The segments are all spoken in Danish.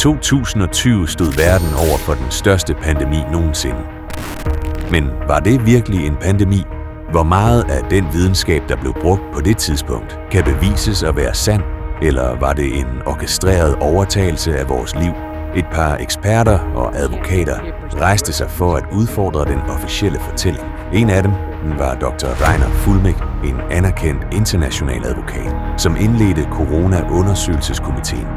2020 stod verden over for den største pandemi nogensinde. Men var det virkelig en pandemi? Hvor meget af den videnskab, der blev brugt på det tidspunkt, kan bevises at være sand? Eller var det en orkestreret overtagelse af vores liv? Et par eksperter og advokater rejste sig for at udfordre den officielle fortælling. En af dem var Dr. Reiner Fuellmich, en anerkendt international advokat, som indledte Corona-undersøgelseskomiteen.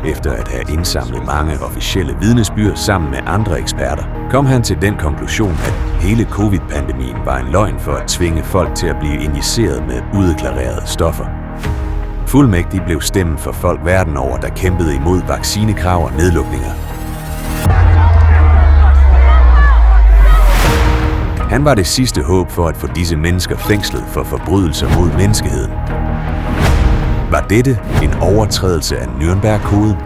Efter at have indsamlet mange officielle vidnesbyrd sammen med andre eksperter, kom han til den konklusion, at hele covid-pandemien var en løgn for at tvinge folk til at blive injiceret med udeklarerede stoffer. Fuellmich blev stemmen for folk verden over, der kæmpede imod vaccinekrav og nedlukninger. Han var det sidste håb for at få disse mennesker fængslet for forbrydelser mod menneskeheden. Var dette en overtrædelse af Nürnberg-koden?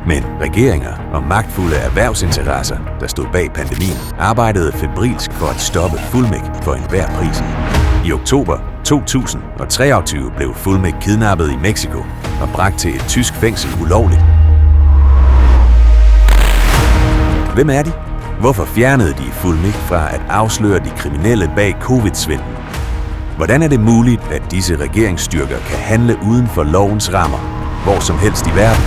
Men regeringer og magtfulde erhvervsinteresser, der stod bag pandemien, arbejdede febrilsk for at stoppe Fuellmich for enhver pris. I oktober 2023 blev Fuellmich kidnappet i Mexico og bragt til et tysk fængsel ulovligt. Hvem er de? Hvorfor fjernede de Fuellmich fra at afsløre de kriminelle bag covid-svindlen? Hvordan er det muligt, at disse regeringsstyrker kan handle uden for lovens rammer, hvor som helst i verden?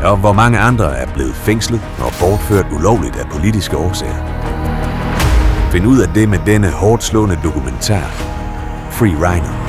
Og hvor mange andre er blevet fængslet og bortført ulovligt af politiske årsager? Find ud af det med denne hårdtslående dokumentar. Free Reiner.